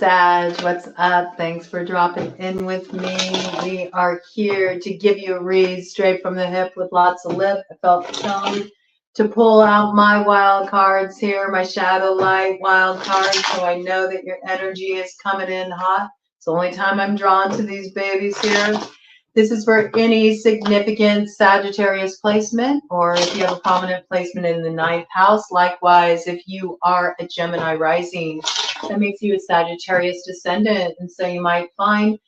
Sag, what's up? Thanks for dropping in with me. We are here to give you a read straight from the hip with lots of lip. I felt toned to pull out my wild cards here, my shadow light wild cards, so I know that your energy is coming in hot. It's the only time I'm drawn to these babies here. This is for any significant Sagittarius placement, or if you have a prominent placement in the 9th house. Likewise, if you are a Gemini rising, that makes you a Sagittarius descendant. And so you might find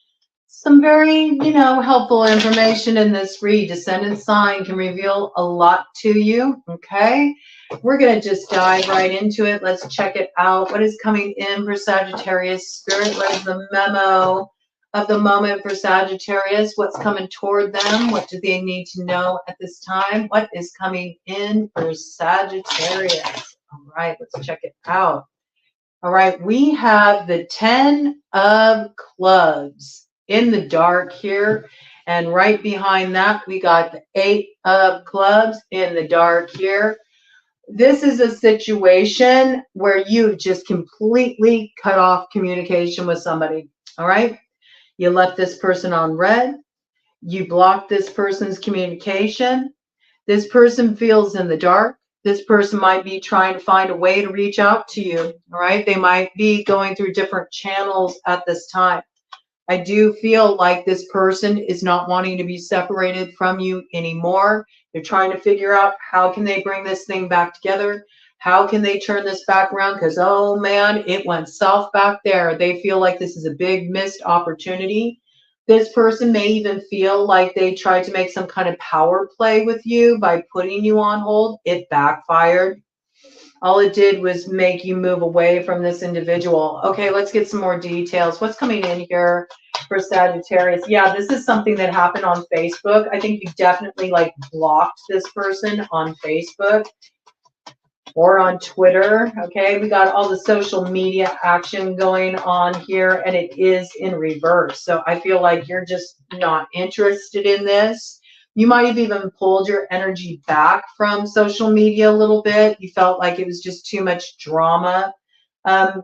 some very, helpful information in this read. Descendant sign can reveal a lot to you. Okay. We're going to just dive right into it. Let's check it out. What is coming in for Sagittarius spirit? What is the memo of the moment for Sagittarius? What's coming toward them? What do they need to know at this time? What is coming in for Sagittarius? All right, let's check it out. All right, we have the 10 of clubs in the dark here. And right behind that, we got the 8 of clubs in the dark here. This is a situation where you've just completely cut off communication with somebody. All right. You left this person on red. You blocked this person's communication. This person feels in the dark. This person might be trying to find a way to reach out to you. All right. They might be going through different channels at this time. I do feel like this person is not wanting to be separated from you anymore. They're trying to figure out how can they bring this thing back together? How can they turn this back around? Because, oh man, it went south back there. They feel like this is a big missed opportunity. This person may even feel like they tried to make some kind of power play with you by putting you on hold. It backfired. All it did was make you move away from this individual. Okay, let's get some more details. What's coming in here for Sagittarius? Yeah, this is something that happened on Facebook. I think you definitely blocked this person on Facebook or on Twitter. Okay, we got all the social media action going on here, and it is in reverse. So I feel like you're just not interested in this. You might have even pulled your energy back from social media a little bit. You felt like it was just too much drama.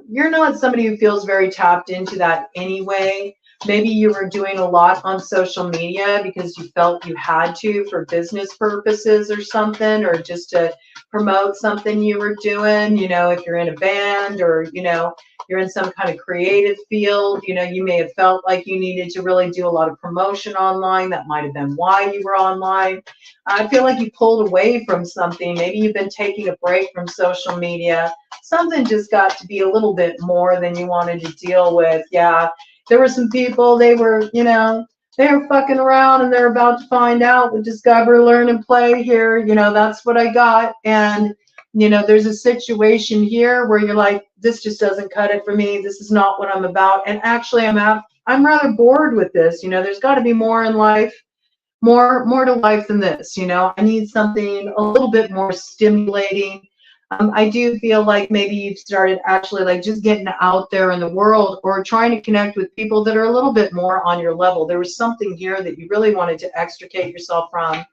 You're not somebody who feels very tapped into that anyway. Maybe you were doing a lot on social media because you felt you had to for business purposes or something, or just to promote something you were doing. If you're in a band or, you're in some kind of creative field, you may have felt like you needed to really do a lot of promotion online. That might have been why you were online. I feel like you pulled away from something. Maybe you've been taking a break from social media. Something just got to be a little bit more than you wanted to deal with. Yeah. There were some people, they were fucking around and they're about to find out. We discover, learn, and play here. That's what I got. And, there's a situation here where you're like, this just doesn't cut it for me. This is not what I'm about. And actually, I'm rather bored with this. There's got to be more in life, more to life than this. I need something a little bit more stimulating. I do feel like maybe you've started actually just getting out there in the world or trying to connect with people that are a little bit more on your level. There was something here that you really wanted to extricate yourself from.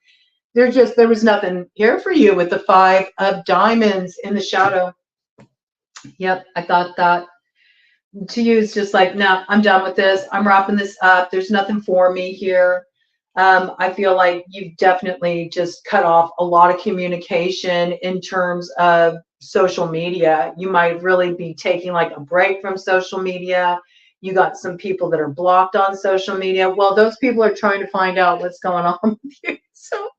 There was nothing here for you with the 5 of diamonds in the shadow. Yep, I thought that. To you, it's just like, no, I'm done with this. I'm wrapping this up. There's nothing for me here. I feel like you've definitely just cut off a lot of communication in terms of social media. You might really be taking a break from social media. You got some people that are blocked on social media. Well, those people are trying to find out what's going on with you. So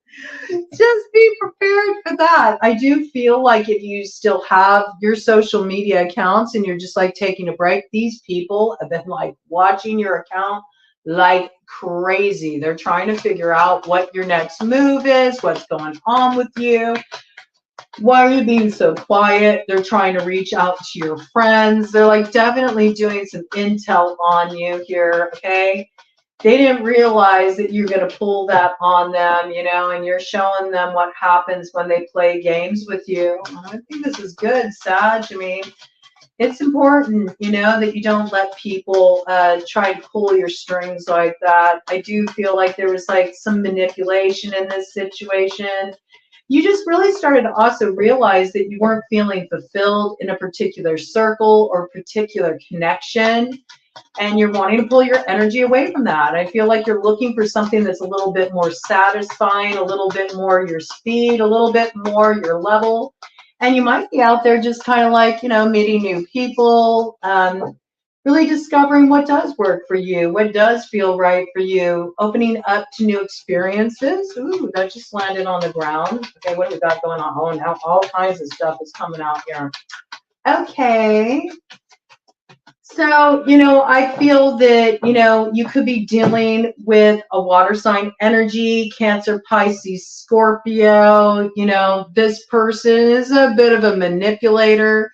just be prepared for that. I do feel like if you still have your social media accounts and you're just taking a break, these people have been watching your account like crazy. They're trying to figure out what your next move is, what's going on with you. Why are you being so quiet? They're trying to reach out to your friends. They're definitely doing some intel on you here, okay? They didn't realize that you're going to pull that on them, and you're showing them what happens when they play games with you. I think this is good, Sag. I mean, it's important, that you don't let people try to pull your strings like that. I do feel like there was some manipulation in this situation. you just really started to also realize that you weren't feeling fulfilled in a particular circle or particular connection, and you're wanting to pull your energy away from that. I feel like you're looking for something that's a little bit more satisfying, a little bit more your speed, a little bit more your level. And you might be out there just kind of like, you know, meeting new people, really discovering what does work for you, what does feel right for you, opening up to new experiences. Ooh, that just landed on the ground. Okay, what do we got going on? Oh, now all kinds of stuff is coming out here. Okay. So, you know, I feel that, you know, you could be dealing with a water sign energy, Cancer, Pisces, Scorpio. You know, this person is a bit of a manipulator.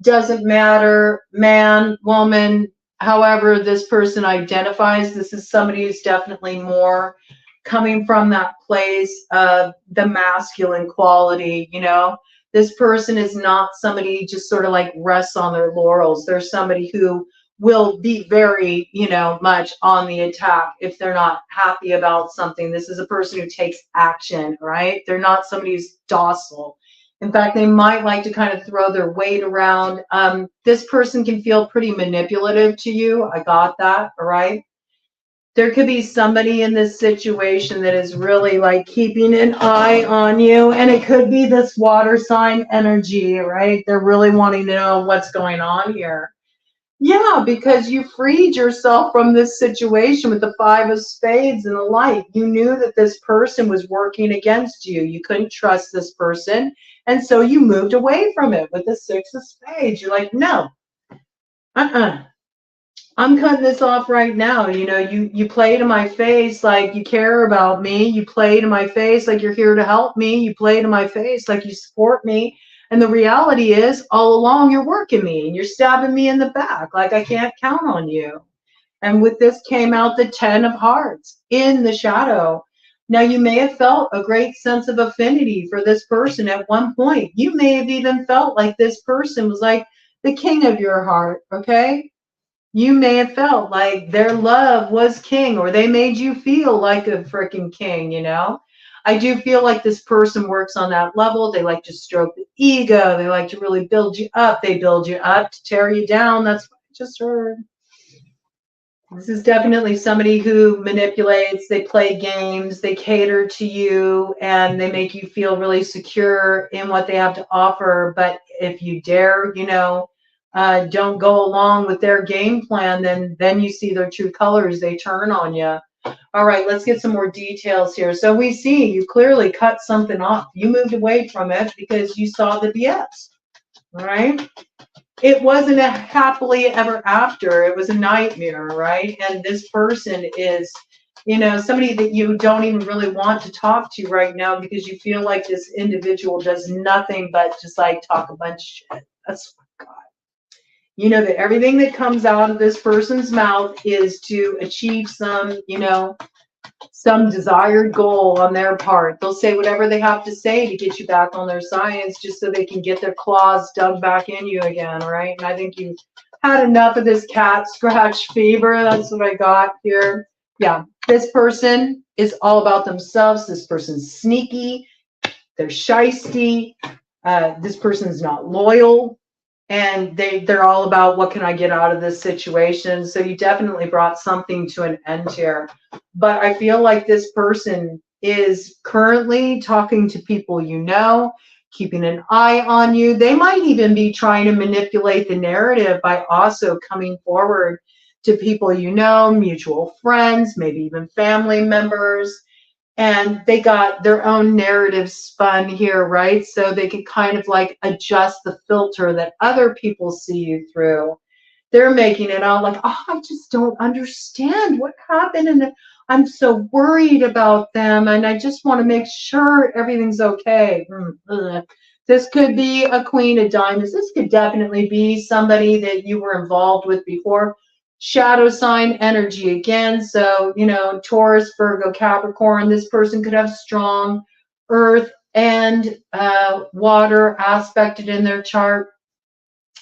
Doesn't matter, man, woman, however this person identifies. This is somebody who's definitely more coming from that place of the masculine quality, you know. This person is not somebody who just sort of like rests on their laurels. They're somebody who will be very, you know, much on the attack if they're not happy about something. This is a person who takes action, right? They're not somebody who's docile. In fact, they might like to kind of throw their weight around. This person can feel pretty manipulative to you. I got that, all right? There could be somebody in this situation that is really like keeping an eye on you, and it could be this water sign energy, right? They're really wanting to know what's going on here. Yeah, because you freed yourself from this situation with the 5 of Spades and the light. You knew that this person was working against you. You couldn't trust this person, and so you moved away from it with the 6 of Spades. You're like, no, I'm cutting this off right now. You know, you play to my face like you care about me. You play to my face like you're here to help me. You play to my face like you support me. And the reality is, all along, you're working me and you're stabbing me in the back like I can't count on you. And with this came out the 10 of Hearts in the shadow. Now, you may have felt a great sense of affinity for this person at one point. You may have even felt like this person was like the king of your heart, okay? You may have felt like their love was king, or they made you feel like a freaking king, you know? I do feel like this person works on that level. They like to stroke the ego. They like to really build you up. They build you up to tear you down. That's what I just heard. This is definitely somebody who manipulates. They play games. They cater to you, and they make you feel really secure in what they have to offer. But if you dare, you know, don't go along with their game plan, then you see their true colors. They turn on you. All right, let's get some more details here. So we see you clearly cut something off. You moved away from it because you saw the BS, all right? It wasn't a happily ever after. It was a nightmare, right? And this person is, you know, somebody that you don't even really want to talk to right now because you feel like this individual does nothing but just like talk a bunch of shit. That's God. You know that everything that comes out of this person's mouth is to achieve some, you know, some desired goal on their part. They'll say whatever they have to say to get you back on their science just so they can get their claws dug back in you again, right? And I think you've had enough of this cat scratch fever. That's what I got here. Yeah, this person is all about themselves. This person's sneaky. They're shysty. This person's not loyal. And they're all about what can I get out of this situation. So you definitely brought something to an end here. But I feel like this person is currently talking to people you know, keeping an eye on you. They might even be trying to manipulate the narrative by also coming forward to people you know, mutual friends, maybe even family members. And they got their own narrative spun here, right? So they can kind of like adjust the filter that other people see you through. They're making it out like, oh, I just don't understand what happened. And I'm so worried about them. And I just want to make sure everything's okay. This could be a Queen of Diamonds. This could definitely be somebody that you were involved with before. Shadow sign energy again. So, you know, Taurus, Virgo, Capricorn, this person could have strong earth and water aspected in their chart.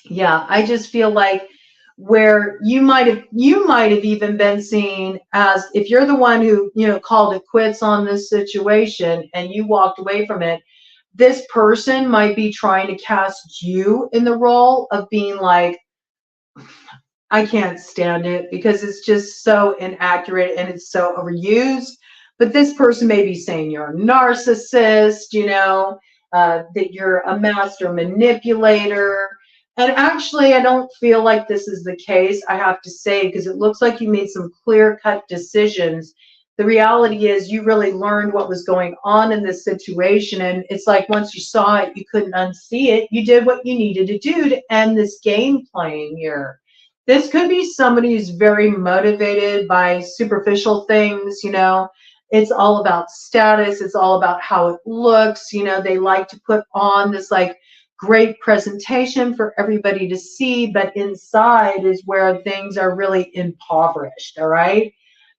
Yeah, I just feel like where you might have even been seen as, if you're the one who, you know, called it quits on this situation and you walked away from it, this person might be trying to cast you in the role of being like, I can't stand it because it's just so inaccurate and it's so overused. But this person may be saying you're a narcissist, you know, that you're a master manipulator. And actually, I don't feel like this is the case, I have to say, because it looks like you made some clear-cut decisions. The reality is you really learned what was going on in this situation. And it's like once you saw it, you couldn't unsee it. You did what you needed to do to end this game playing here. This could be somebody who's very motivated by superficial things, you know. It's all about status. It's all about how it looks. You know, they like to put on this like great presentation for everybody to see, but inside is where things are really impoverished, all right?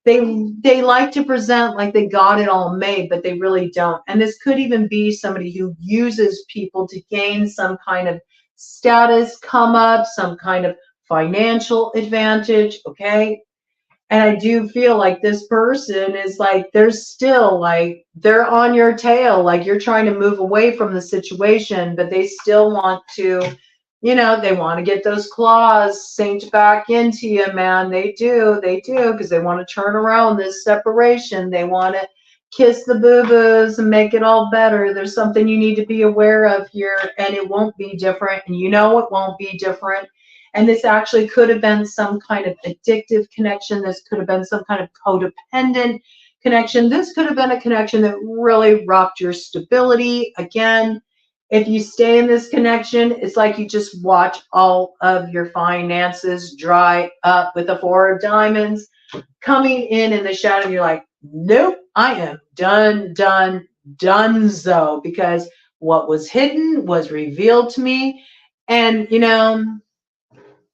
They like to present like they got it all made, but they really don't. And this could even be somebody who uses people to gain some kind of status, come up, some kind of financial advantage, okay? And I do feel like this person is like, they're still like, they're on your tail, like you're trying to move away from the situation, but they still want to, you know, they want to get those claws synced back into you, man. They do, because they want to turn around this separation. They want to kiss the boo-boos and make it all better. There's something you need to be aware of here, and it won't be different, and you know it won't be different. And this actually could have been some kind of addictive connection. This could have been some kind of codependent connection. This could have been a connection that really rocked your stability. Again, if you stay in this connection, it's like you just watch all of your finances dry up with the Four of Diamonds coming in the shadow. You're like, nope, I am donezo, because what was hidden was revealed to me. And, you know,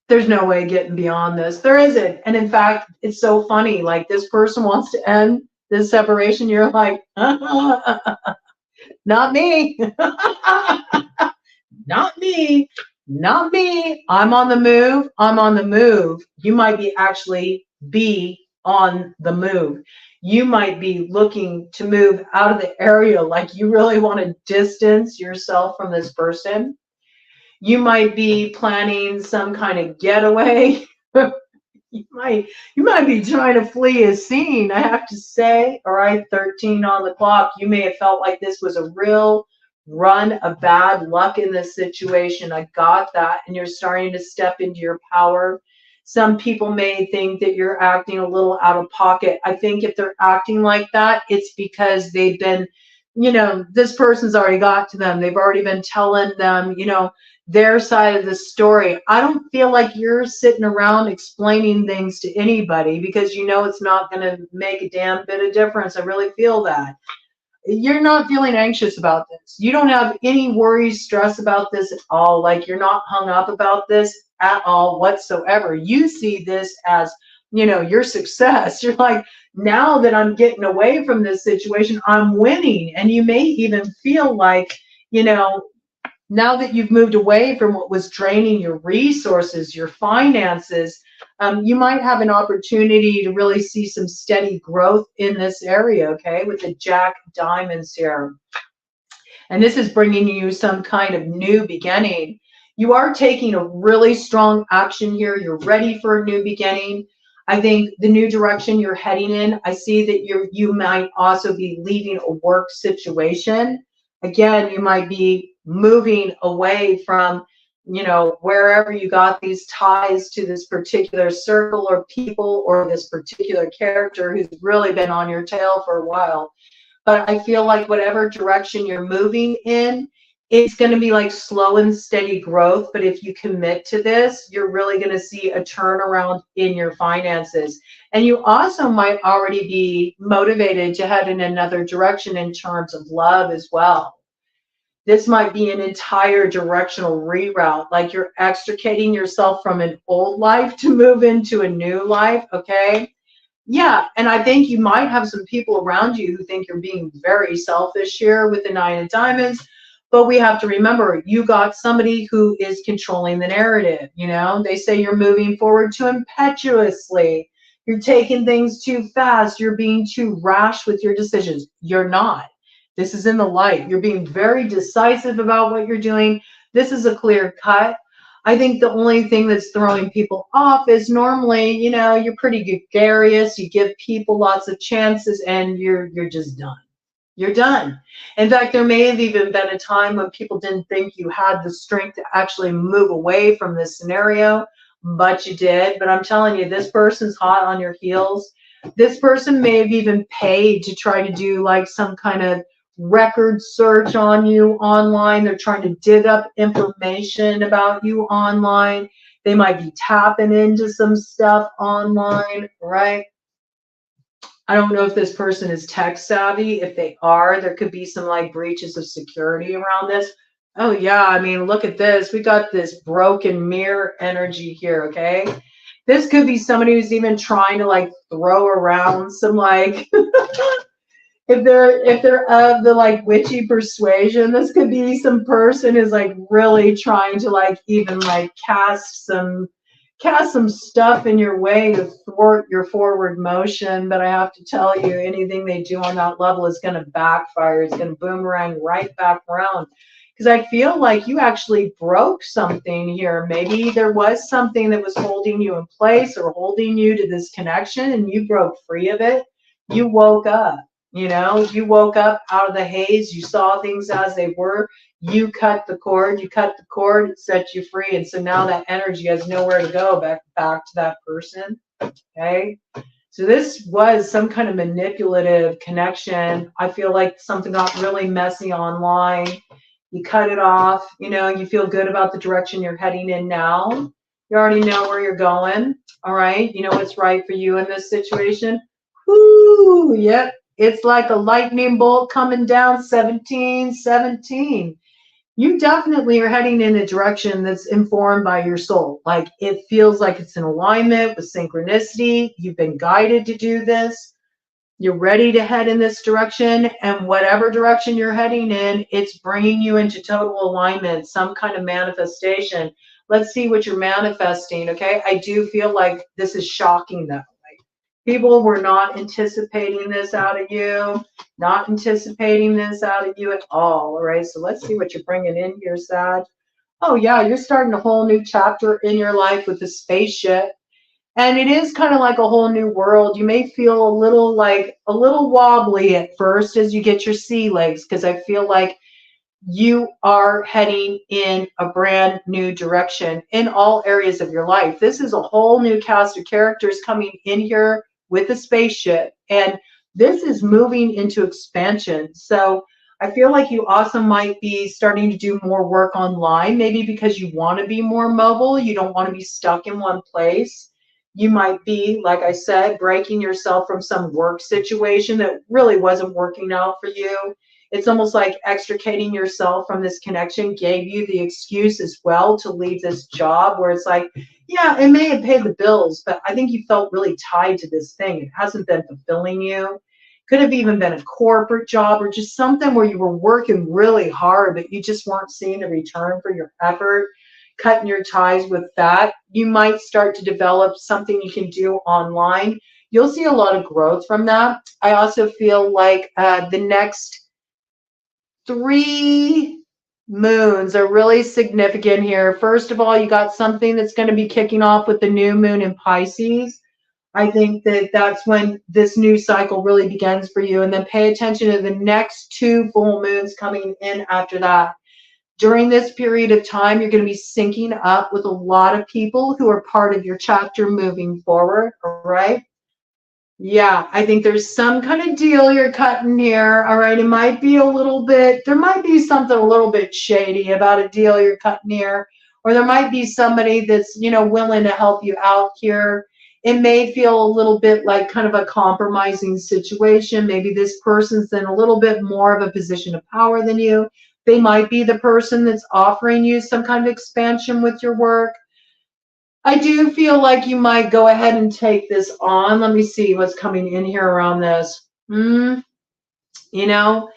there's no way getting beyond this. There isn't. And in fact, it's so funny. Like, this person wants to end this separation. You're like, not me. Not me. Not me. I'm on the move. I'm on the move. You might be actually be on the move. You might be looking to move out of the area. Like, you really want to distance yourself from this person. You might be planning some kind of getaway. you might be trying to flee a scene, I have to say. All right, 13 on the clock. You may have felt like this was a real run of bad luck in this situation. I got that. And you're starting to step into your power. Some people may think that you're acting a little out of pocket. I think if they're acting like that, it's because they've been, you know, this person's already got to them. They've already been telling them, you know, their side of the story. I don't feel like you're sitting around explaining things to anybody because you know it's not going to make a damn bit of difference. I really feel that. You're not feeling anxious about this. You don't have any worries, stress about this at all. Like, you're not hung up about this at all whatsoever. You see this as, you know, your success. You're like, now that I'm getting away from this situation, I'm winning. And you may even feel like, you know, now that you've moved away from what was draining your resources, your finances, you might have an opportunity to really see some steady growth in this area, okay, with the Jack of Diamonds here. And this is bringing you some kind of new beginning. You are taking a really strong action here. You're ready for a new beginning. I think the new direction you're heading in, I see that you might also be leaving a work situation. Again, you might be moving away from, you know, wherever you got these ties to this particular circle or people or this particular character who's really been on your tail for a while. But I feel like whatever direction you're moving in, it's going to be like slow and steady growth. But if you commit to this, you're really going to see a turnaround in your finances. And you also might already be motivated to head in another direction in terms of love as well. This might be an entire directional reroute, like you're extricating yourself from an old life to move into a new life, okay? Yeah, and I think you might have some people around you who think you're being very selfish here with the Nine of Diamonds, but we have to remember, you got somebody who is controlling the narrative, you know? They say you're moving forward too impetuously, you're taking things too fast, you're being too rash with your decisions. You're not. This is in the light. You're being very decisive about what you're doing. This is a clear cut. I think the only thing that's throwing people off is normally, you know, you're pretty gregarious. You give people lots of chances, and you're just done. You're done. In fact, there may have even been a time when people didn't think you had the strength to actually move away from this scenario, but you did. But I'm telling you, this person's hot on your heels. This person may have even paid to try to do like some kind of record search on you online. They're trying to dig up information about you online. They might be tapping into some stuff online, right? I don't know if this person is tech savvy. If they are, there could be some like breaches of security around this. Oh yeah, I mean, look at this. We got this broken mirror energy here, okay? This could be somebody who's even trying to like throw around some like if they're of the like witchy persuasion, this could be some person who's like really trying to like even like cast some stuff in your way to thwart your forward motion. But I have to tell you, anything they do on that level is going to backfire. It's going to boomerang right back around. Because I feel like you actually broke something here. Maybe there was something that was holding you in place or holding you to this connection, and you broke free of it. You woke up. You know, you woke up out of the haze. You saw things as they were. You cut the cord. It set you free. And so now that energy has nowhere to go back to that person. Okay. So this was some kind of manipulative connection. I feel like something got really messy online. You cut it off. You know, you feel good about the direction you're heading in now. You already know where you're going. All right. You know what's right for you in this situation. Whoo. Yep. It's like a lightning bolt coming down 1717. You definitely are heading in a direction that's informed by your soul. Like it feels like it's in alignment with synchronicity. You've been guided to do this. You're ready to head in this direction, and whatever direction you're heading in, it's bringing you into total alignment, some kind of manifestation. Let's see what you're manifesting, okay? I do feel like this is shocking though. People were not anticipating this out of you, not anticipating this out of you at all right? So let's see what you're bringing in here, Sag. Oh, yeah, you're starting a whole new chapter in your life with the spaceship. And it is kind of like a whole new world. You may feel a little wobbly at first as you get your sea legs, because I feel like you are heading in a brand new direction in all areas of your life. This is a whole new cast of characters coming in here with a spaceship, and this is moving into expansion. So I feel like you also might be starting to do more work online, maybe because you want to be more mobile. You don't want to be stuck in one place. You might be, like I said, breaking yourself from some work situation that really wasn't working out for you. It's almost like extricating yourself from this connection gave you the excuse as well to leave this job, where it's like, yeah, it may have paid the bills, but I think you felt really tied to this thing. It hasn't been fulfilling you. Could have even been a corporate job or just something where you were working really hard, but you just weren't seeing the return for your effort. Cutting your ties with that. You might start to develop something you can do online. You'll see a lot of growth from that. I also feel like the next 3 moons are really significant here. First of all, you got something that's going to be kicking off with the new moon in Pisces. I think that that's when this new cycle really begins for you. And then pay attention to the next 2 full moons coming in after that. During this period of time, you're going to be syncing up with a lot of people who are part of your chapter moving forward, all right? Yeah, I think there's some kind of deal you're cutting here, all right? It might be a little bit, there might be something a little bit shady about a deal you're cutting here, or there might be somebody that's, you know, willing to help you out here. It may feel a little bit like kind of a compromising situation. Maybe this person's in a little bit more of a position of power than you. They might be the person that's offering you some kind of expansion with your work. I do feel like you might go ahead and take this on. Let me see what's coming in here around this. You know,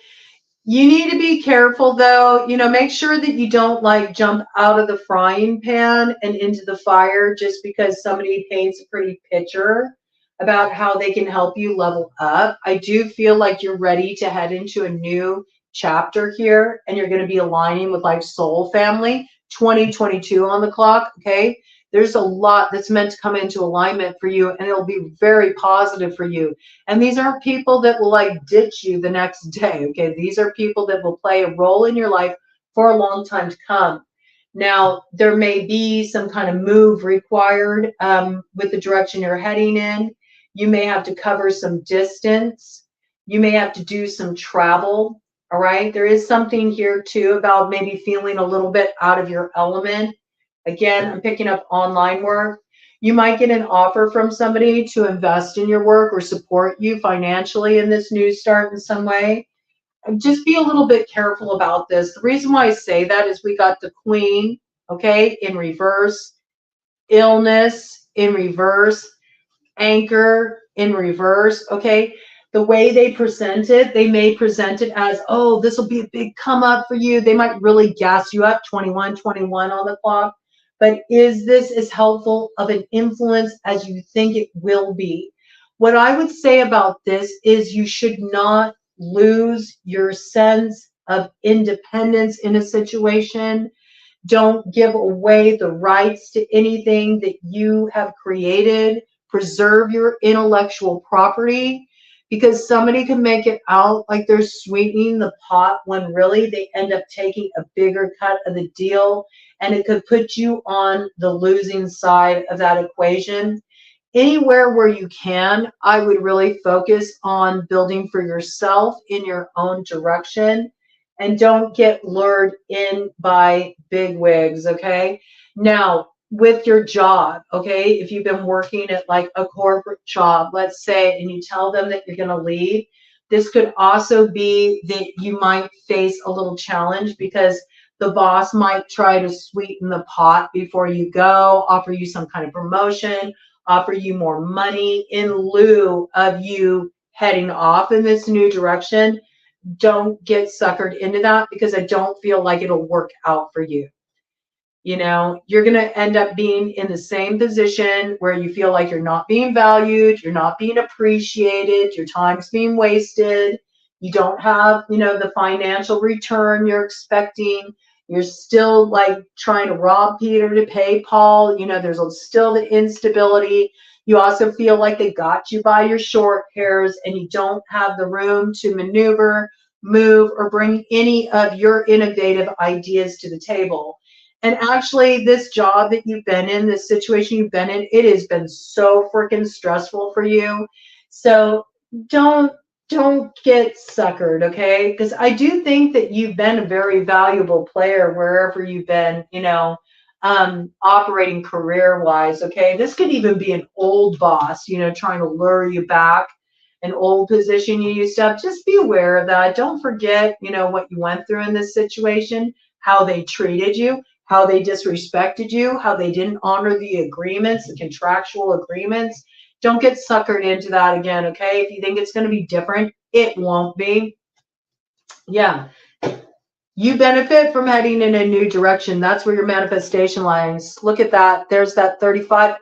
you need to be careful though. You know, make sure that you don't like jump out of the frying pan and into the fire just because somebody paints a pretty picture. about how they can help you level up. I do feel like you're ready to head into a new chapter here, and you're going to be aligning with like soul family. 2022 on the clock. Okay, there's a lot that's meant to come into alignment for you, and it'll be very positive for you. And these aren't people that will like ditch you the next day. Okay, these are people that will play a role in your life for a long time to come. Now, there may be some kind of move required with the direction you're heading in. You may have to cover some distance. You may have to do some travel. All right. There is something here too about maybe feeling a little bit out of your element. Again, I'm picking up online work. You might get an offer from somebody to invest in your work or support you financially in this new start in some way. Just be a little bit careful about this. The reason why I say that is we got the Queen, okay, in reverse, illness in reverse, anchor in reverse, okay? The way they present it, they may present it as, oh, this will be a big come up for you. They might really gas you up, 21 on the clock. But is this as helpful of an influence as you think it will be? What I would say about this is you should not lose your sense of independence in a situation. Don't give away the rights to anything that you have created. Preserve your intellectual property, because somebody can make it out like they're sweetening the pot when really they end up taking a bigger cut of the deal, and it could put you on the losing side of that equation. Anywhere where you can, I would really focus on building for yourself in your own direction, and don't get lured in by big wigs, okay? Now, with your job, okay, if you've been working at like a corporate job, let's say, and you tell them that you're going to leave, this could also be that you might face a little challenge because the boss might try to sweeten the pot before you go, offer you some kind of promotion, offer you more money in lieu of you heading off in this new direction. Don't get suckered into that, because I don't feel like it'll work out for you. You know, you're going to end up being in the same position where you feel like you're not being valued, you're not being appreciated, your time's being wasted, you don't have, you know, the financial return you're expecting. You're still like trying to rob Peter to pay Paul. You know, there's still the instability. You also feel like they got you by your short hairs, and you don't have the room to maneuver, move, or bring any of your innovative ideas to the table. And actually, this job that you've been in, this situation you've been in, it has been so freaking stressful for you. So don't get suckered, okay? Because I do think that you've been a very valuable player wherever you've been, you know, operating career-wise, okay? This could even be an old boss, you know, trying to lure you back, an old position you used to have. Just be aware of that. Don't forget, you know, what you went through in this situation, how they treated you, how they disrespected you, how they didn't honor the agreements, the contractual agreements. Don't get suckered into that again, okay? If you think it's going to be different, it won't be. Yeah. You benefit from heading in a new direction. That's where your manifestation lies. Look at that. There's that 35-8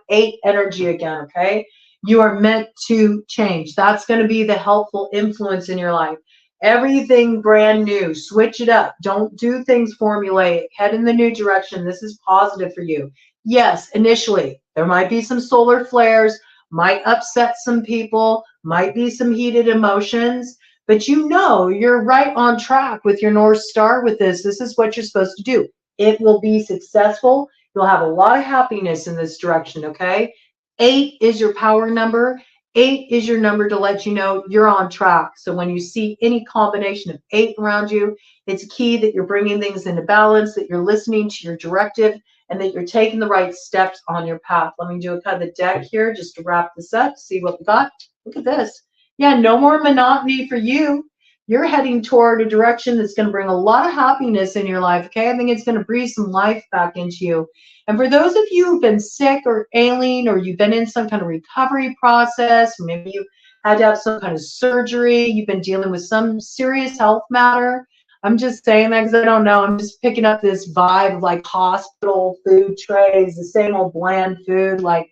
energy again, okay? You are meant to change. That's going to be the helpful influence in your life. Everything brand new. Switch it up. Don't do things formulaic. Head in the new direction. This is positive for you. Yes, initially, there might be some solar flares, might upset some people, might be some heated emotions, but you know you're right on track with your North Star with this. This is what you're supposed to do. It will be successful. You'll have a lot of happiness in this direction, okay? 8 is your power number. 8 is your number to let you know you're on track. So when you see any combination of 8 around you, it's key that you're bringing things into balance, that you're listening to your directive, and that you're taking the right steps on your path. Let me do a cut of the deck here just to wrap this up, see what we got. Look at this. Yeah, no more monotony for you. You're heading toward a direction that's going to bring a lot of happiness in your life, okay? I think it's going to breathe some life back into you. And for those of you who've been sick or ailing, or you've been in some kind of recovery process, or maybe you had to have some kind of surgery, you've been dealing with some serious health matter, I'm just saying that because I don't know. I'm just picking up this vibe of like hospital food trays, the same old bland food. Like,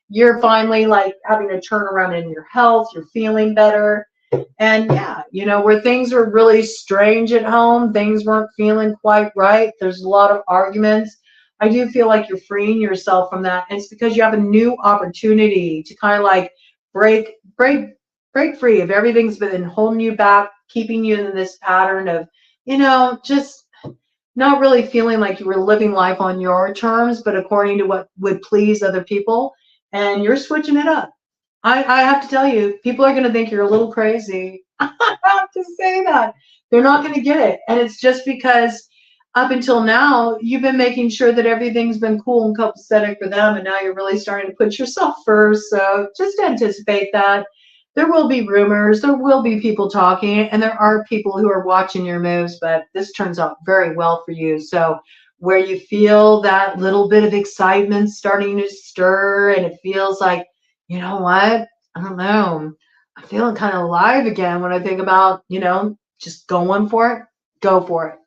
you're finally like having a turnaround in your health. You're feeling better. And yeah, you know, where things were really strange at home, things weren't feeling quite right. There's a lot of arguments. I do feel like you're freeing yourself from that. And it's because you have a new opportunity to kind of like break free of everything's been holding you back, keeping you in this pattern of, you know, just not really feeling like you were living life on your terms, but according to what would please other people. And you're switching it up. I have to tell you, people are going to think you're a little crazy. I have to say that. They're not going to get it. And it's just because up until now, you've been making sure that everything's been cool and copacetic for them. And now you're really starting to put yourself first. So just anticipate that. There will be rumors. There will be people talking. And there are people who are watching your moves. But this turns out very well for you. So where you feel that little bit of excitement starting to stir, and it feels like, you know what? I don't know. I'm feeling kind of alive again when I think about, you know, just going for it. Go for it.